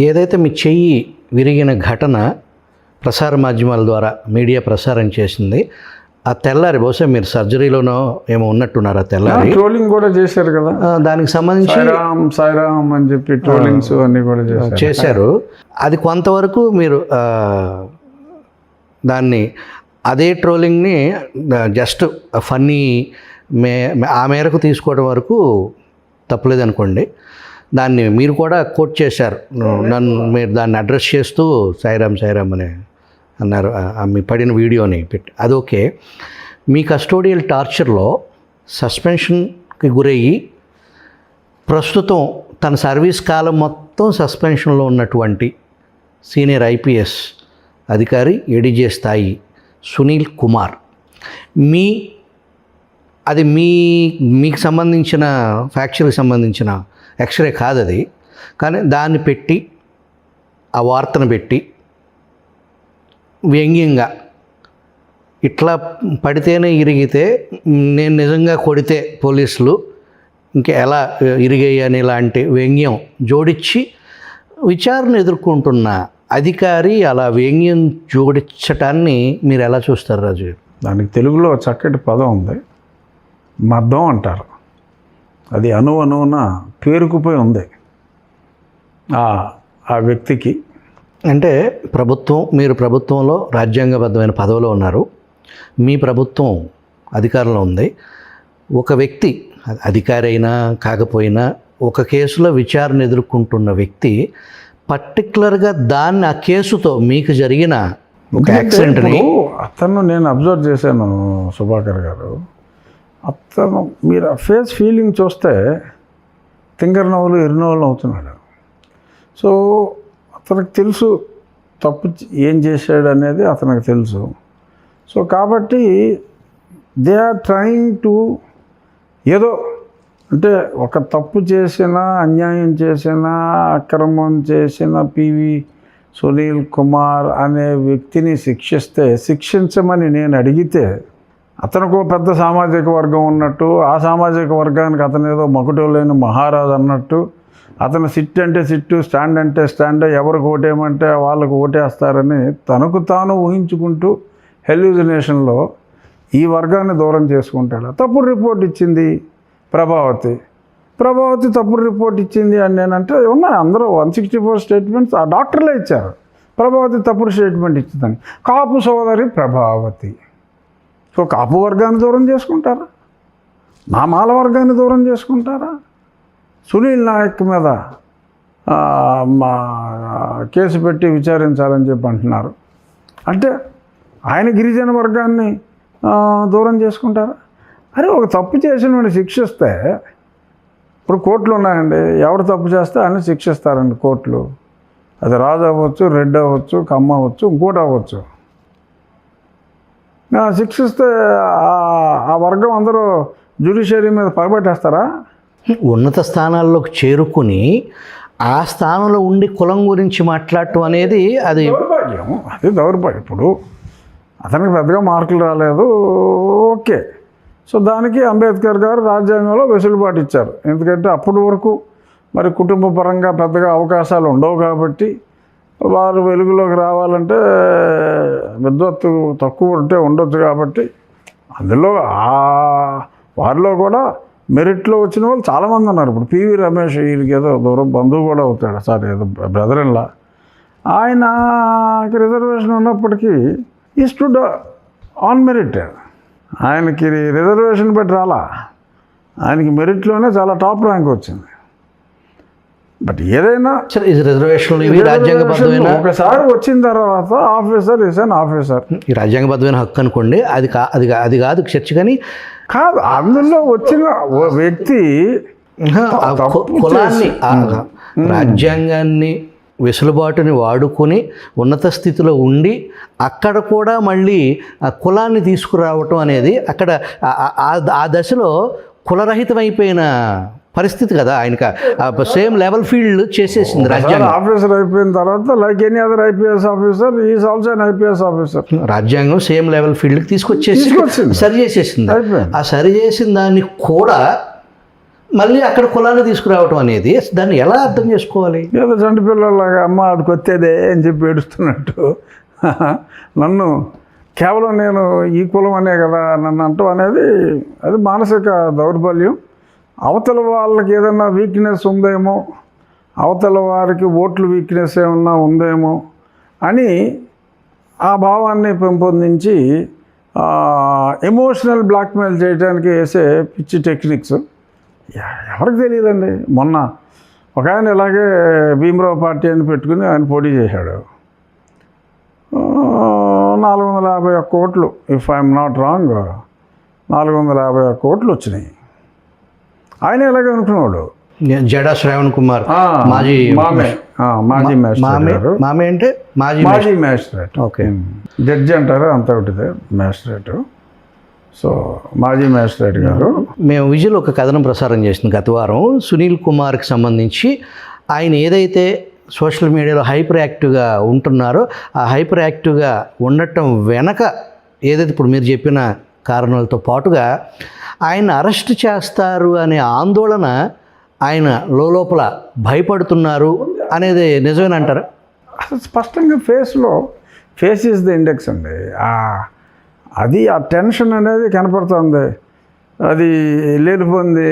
ఏదైతే మీ చెయ్యి విరిగిన ఘటన ప్రసార మాధ్యమాల ద్వారా మీడియా ప్రసారం చేసింది, ఆ తెల్లారి బహుశా మీరు సర్జరీలోనో ఏమో ఉన్నట్టున్నారు. ఆ తెల్లారి ట్రోలింగ్ కూడా చేశారు కదా, దానికి సంబంధించి సాయిరామ్ అని చెప్పి ట్రోలింగ్స్ అన్నీ కూడా చేశారు. అది కొంతవరకు మీరు దాన్ని అదే ట్రోలింగ్ని జస్ట్ ఫన్నీ ఆ మేరకు తీసుకోవడం వరకు తప్పలేదనుకోండి. దాన్ని మీరు కూడా కోట్ చేశారు, మీరు దాన్ని అడ్రస్ చేస్తూ సాయిరామ్ సాయిరామ్ అని అన్నారు మీ పడిన వీడియోని పెట్టి. అది ఓకే. మీ కస్టోడియల్ టార్చర్లో సస్పెన్షన్కి గురయ్యి ప్రస్తుతం తన సర్వీస్ కాలం మొత్తం సస్పెన్షన్లో ఉన్నటువంటి సీనియర్ ఐపీఎస్ అధికారి ఏడీజే స్థాయి సునీల్ కుమార్, అది మీకు సంబంధించిన ఫ్యాక్చర్కి సంబంధించిన ఎక్స్రే కాదు అది, కానీ దాన్ని పెట్టి ఆ వార్తను పెట్టి వ్యంగ్యంగా ఇట్లా పడితేనే ఇరిగితే నేను నిజంగా కొడితే పోలీసులు ఇంకా ఎలా ఇరిగాయని ఇలాంటి వ్యంగ్యం జోడించి విచారణ ఎదుర్కొంటున్న అధికారి అలా వ్యంగ్యం జోడించటాన్ని మీరు ఎలా చూస్తారు రాజు గారు? దానికి తెలుగులో చక్కటి పదం ఉంది, మద్దం అంటారు. అది అణువున పేరుకుపోయి ఉంది ఆ వ్యక్తికి. అంటే మీరు ప్రభుత్వంలో రాజ్యాంగబద్ధమైన పదవిలో ఉన్నారు, మీ ప్రభుత్వం అధికారంలో ఉంది. ఒక వ్యక్తి అధికారి అయినా కాకపోయినా ఒక కేసులో విచారణ ఎదుర్కొంటున్న వ్యక్తి పర్టికులర్గా ఆ కేసుతో మీకు జరిగిన ఒక యాక్సిడెంట్ని అతను నేను అబ్జర్వ్ చేశాను సుభాకర్ గారు. అతను మీరు ఫేస్ ఫీలింగ్ చూస్తే తింగరనవ్వులు ఎరునవ్వులు అవుతున్నాడు. సో అతనికి తెలుసు తప్పు ఏం చేశాడు అనేది అతనికి తెలుసు. సో కాబట్టి దే ఆర్ ట్రయింగ్ టు ఏదో అంటే ఒక తప్పు చేసిన, అన్యాయం చేసిన, అక్రమం చేసిన పివి సునీల్ కుమార్ అనే వ్యక్తిని శిక్షించమని నేను అడిగితే అతనికి పెద్ద సామాజిక వర్గం ఉన్నట్టు, ఆ సామాజిక వర్గానికి అతను ఏదో మకుటో లేని మహారాజు అన్నట్టు, అతను సిట్ అంటే సిట్టు, స్టాండ్ అంటే స్టాండ్, ఎవరికి ఓటేయమంటే వాళ్ళకు ఓటేస్తారని తనకు తాను ఊహించుకుంటూ హెల్యూజినేషన్లో ఈ వర్గాన్ని దూరం చేసుకుంటాడు. తప్పుడు రిపోర్ట్ ఇచ్చింది ప్రభావతి తప్పుడు రిపోర్ట్ ఇచ్చింది అని నేనంటే ఉన్నాయి. అందరూ 164 స్టేట్మెంట్స్ ఆ డాక్టర్లే ఇచ్చారు. ప్రభావతి తప్పుడు స్టేట్మెంట్ ఇచ్చిందని. కాపు సోదరి ప్రభావతి. సో కాపు వర్గాన్ని దూరం చేసుకుంటారా? నా మాల వర్గాన్ని దూరం చేసుకుంటారా? సునీల్ నాయక్ మీద కేసు పెట్టి విచారించాలని చెప్పి అంటున్నారు. అంటే ఆయన గిరిజన వర్గాన్ని దూరం చేసుకుంటారా? అరే ఒక తప్పు చేసిన వాడిని శిక్షిస్తే, ఇప్పుడు కోర్టులు ఉన్నాయండి, ఎవరు తప్పు చేస్తే ఆయన శిక్షిస్తారండి కోర్టులు. అది రాజు అవ్వచ్చు, రెడ్డి అవ్వచ్చు, కమ్మ అవ్వచ్చు, ఇంకోటి అవ్వచ్చు. శిక్షిస్తే ఆ వర్గం అందరూ జ్యుడిషియరీ మీద పగబెట్టేస్తారా? ఉన్నత స్థానాల్లోకి చేరుకుని ఆ స్థానంలో ఉండి కులం గురించి మాట్లాడటం అనేది అది దౌర్భాగ్యం. ఇప్పుడు అతనికి పెద్దగా మార్కులు రాలేదు, ఓకే. సో దానికి అంబేద్కర్ గారు రాజ్యాంగంలో వెసులుబాటు ఇచ్చారు. ఎందుకంటే అప్పటి వరకు మరి కుటుంబ పరంగా పెద్దగా అవకాశాలు ఉండవు కాబట్టి వారు వెలుగులోకి రావాలంటే విద్వత్తు తక్కువ ఉంటే ఉండొచ్చు కాబట్టి అందులో వారిలో కూడా మెరిట్లో వచ్చిన వాళ్ళు చాలామంది ఉన్నారు. ఇప్పుడు పివి రమేష్ వీరికి ఏదో దూరం బంధువు కూడా అవుతాడు, సార్ ఏదో బ్రదర్ ఇన్లా. ఆయనకి రిజర్వేషన్ ఉన్నప్పటికీ ఈ స్టూడ్ ఆన్ మెరిట్. ఆయనకి రిజర్వేషన్ బట్టి రాలా, ఆయనకి మెరిట్లోనే చాలా టాప్ ర్యాంక్ వచ్చింది. బట్ ఏదైనా రాజ్యాంగబద్ధమైన ఒకసారి వచ్చిన తర్వాత ఆఫీసర్ ఇస్ అన్ ఆఫీసర్. ఈ రాజ్యాంగబద్ధమైన హక్కు అనుకోండి, అది కాదు చర్చ. కానీ కాదు, అందులో వచ్చిన వ్యక్తి కులాన్ని రాజ్యాంగాన్ని వెసులుబాటుని వాడుకొని ఉన్నత స్థితిలో ఉండి అక్కడ కూడా మళ్ళీ ఆ కులాన్ని తీసుకురావటం అనేది అక్కడ ఆ దశలో కులరహితమైపోయిన పరిస్థితి కదా. ఆయనకి సేమ్ లెవెల్ ఫీల్డ్ చేసేసింది రాజ్యాంగం. ఆఫీసర్ అయిపోయిన తర్వాత like any other IPS officer is also an IPS officer. రాజ్యాంగం సేమ్ లెవెల్ ఫీల్డ్కి తీసుకొచ్చేసి సరి చేసేసింది. ఆ సరి చేసిన దాన్ని కూడా మళ్ళీ అక్కడ కులాన్ని తీసుకురావటం అనేది దాన్ని ఎలా అర్థం చేసుకోవాలి? ఏదో చంటి పిల్లలాగా అమ్మ అది కొత్తేదే అని చెప్పి ఏడుస్తున్నట్టు నన్ను కేవలం నేను ఈ కులం అనే కదా నన్ను అంటూ అనేది అది మానసిక దౌర్బల్యం. అవతల వాళ్ళకి ఏదన్నా వీక్నెస్ ఉందేమో, అవతల వారికి ఓట్లు వీక్నెస్ ఏమన్నా ఉందేమో అని ఆ భావాన్ని పెంపొందించి ఎమోషనల్ బ్లాక్మెయిల్ చేయడానికి వేసే పిచ్చి టెక్నిక్స్ ఎవరికి తెలియదండి. మొన్న ఒక ఆయన ఇలాగే భీమరావు పార్టీ అని పెట్టుకుని ఆయన పోటీ చేశాడు. 451 కోట్లు, ఇఫ్ ఐఎమ్ నాట్ రాంగ్, 451 కోట్లు వచ్చినాయి. ఆయన ఎలాగే అనుకున్నాడు. జడా శ్రావణ్ కుమార్ మాజీ మ్యాజిస్ట్రేట్, మామే అంటే మాజీ మ్యాజిస్ట్రేట్, ఓకే, జడ్జి అంటారు అంత ఒకటిదే మ్యాజిస్ట్రేట్. సో మాజీ మ్యాజిస్ట్రేట్ గారు. మేము విజువల్ ఒక కథనం ప్రసారం చేసింది గత వారం. సునీల్ కుమార్కి సంబంధించి ఆయన ఏదైతే సోషల్ మీడియాలో హైపర్ యాక్టివ్గా ఉంటున్నారో ఆ హైపర్ యాక్టివ్గా ఉండటం వెనక ఏదైతే ఇప్పుడు మీరు చెప్పిన కారణాలతో పాటుగా ఆయన అరెస్ట్ చేస్తారు అనే ఆందోళన ఆయన లోపల భయపడుతున్నారు అనేది నిజమేనంటారా? అసలు స్పష్టంగా ఫేస్ ఈజ్ ద ఇండెక్స్ అండి. అది ఆ టెన్షన్ అనేది కనపడుతుంది. అది లేనిపోంది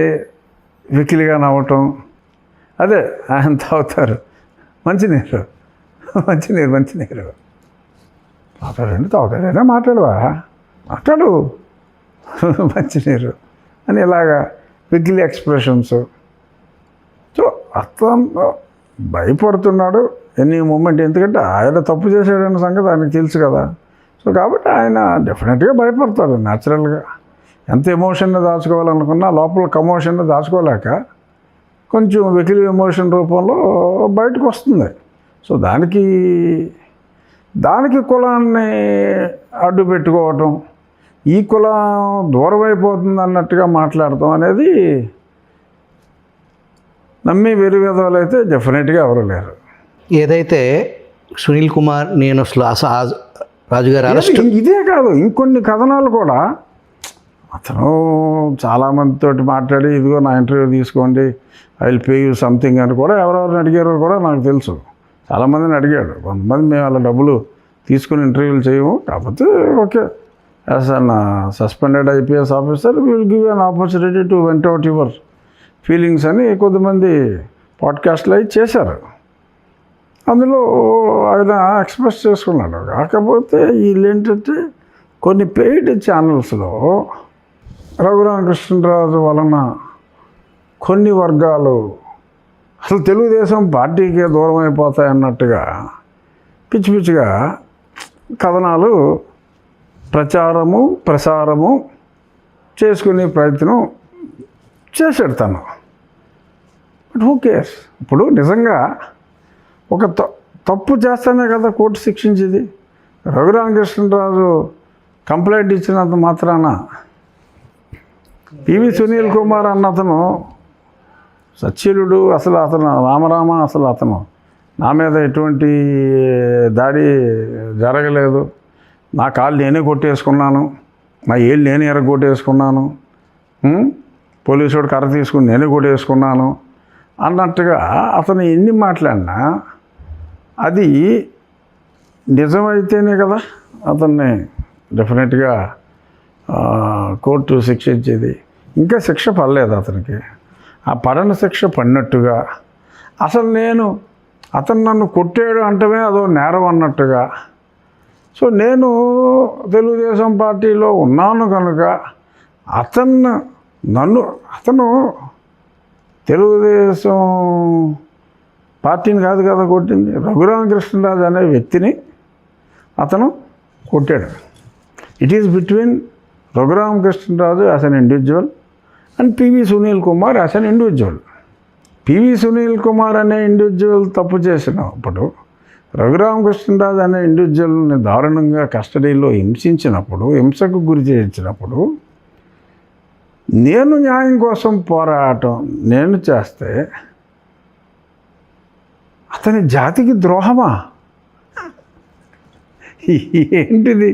వికిలిగా నవ్వటం, అదే ఆయన తాగుతారు మంచినీరు తాగుతారేనా మాట్లాడు మంచినీరు అని ఇలాగా వికిలి ఎక్స్ప్రెషన్స్. సో అతను భయపడుతున్నాడు ఎనీ మూమెంట్, ఎందుకంటే ఆయన తప్పు చేశాడన్న సంగతి ఆయనకు తెలుసు కదా. సో కాబట్టి ఆయన డెఫినెట్గా భయపడతాడు న్యాచురల్గా. ఎంత ఎమోషన్ని దాచుకోవాలనుకున్నా లోపల కమోషన్ని దాచుకోలేక కొంచెం వెకిలి ఎమోషన్ రూపంలో బయటకు వస్తుంది. సో దానికి కులాన్ని అడ్డు పెట్టుకోవటం, ఈ కులం దూరం అయిపోతుంది అన్నట్టుగా మాట్లాడటం అనేది నమ్మి వెరివేదాలు అయితే డెఫినెట్గా ఎవరు లేరు. ఏదైతే సునీల్ కుమార్ నేను రాజుగారి అరెస్ట్ ఇదే కాదు, ఇంకొన్ని కథనాలు కూడా అతను చాలామందితోటి మాట్లాడి ఇదిగో నా ఇంటర్వ్యూ తీసుకోండి, I will pay you something అని కూడా ఎవరెవరిని అడిగారో కూడా నాకు తెలుసు. చాలామందిని అడిగాడు. కొంతమంది మేము అలా డబ్బులు తీసుకుని ఇంటర్వ్యూలు చేయము, కాకపోతే okay as an suspended IPS officer will give an opportunity to went out your feelings అని కొద్దిమంది పాడ్కాస్ట్లు అవి చేశారు. అందులో ఆయన ఎక్స్ప్రెస్ చేసుకున్నాడు. కాకపోతే వీళ్ళేంటంటే కొన్ని పెయిడ్ ఛానల్స్లో రఘురామకృష్ణరాజు వలన కొన్ని వర్గాలు అసలు తెలుగుదేశం పార్టీకే దూరం అయిపోతాయి అన్నట్టుగా పిచ్చి పిచ్చిగా కథనాలు ప్రసారము చేసుకునే ప్రయత్నం చేశాడు తను. But who cares? ఇప్పుడు నిజంగా ఒక తప్పు చేస్తేనే కదా కోర్టు శిక్షించేది. రఘురామకృష్ణరాజు కంప్లైంట్ ఇచ్చినంత మాత్రాన పివి సునీల్ కుమార్ అన్నతను సచ్చీలుడు, అసలు అతను రామరామ, అసలు అతను నా మీద ఎటువంటి దాడి జరగలేదు, నా కాళ్ళు నేనే కొట్టేసుకున్నాను, నా ఏళ్ళు నేనే ఎరగొట్టేసుకున్నాను, పోలీసుడు కర్ర తీసుకుని నేనే కొట్టేసుకున్నాను అన్నట్టుగా అతను ఎన్ని మాట్లాడినా అది నిజమైతేనే కదా అతన్ని డెఫినెట్గా కోర్టు శిక్షించేది. ఇంకా శిక్ష పడలేదు అతనికి. ఆ పడని శిక్ష పడినట్టుగా అసలు అతను నన్ను కొట్టాడు అంటమే అదో నేరం అన్నట్టుగా. సో నేను తెలుగుదేశం పార్టీలో ఉన్నాను కనుక అతను తెలుగుదేశం పార్టీని కాదు కదా కొట్టింది, రఘురామకృష్ణరాజు అనే వ్యక్తిని అతను కొట్టాడు. It is between Raghuramakrishnaraju as an individual and PV Sunil Kumar as an individual. PV Sunil Kumar అనే ఇండివిజువల్ తప్పు చేసినప్పుడు, రఘురామకృష్ణరాజు అనే ఇండివిజువల్ని దారుణంగా కస్టడీలో హింసకు గురి చేయించినప్పుడు నేను న్యాయం కోసం పోరాటం చేస్తే అతని జాతికి ద్రోహమా? ఏంటిది?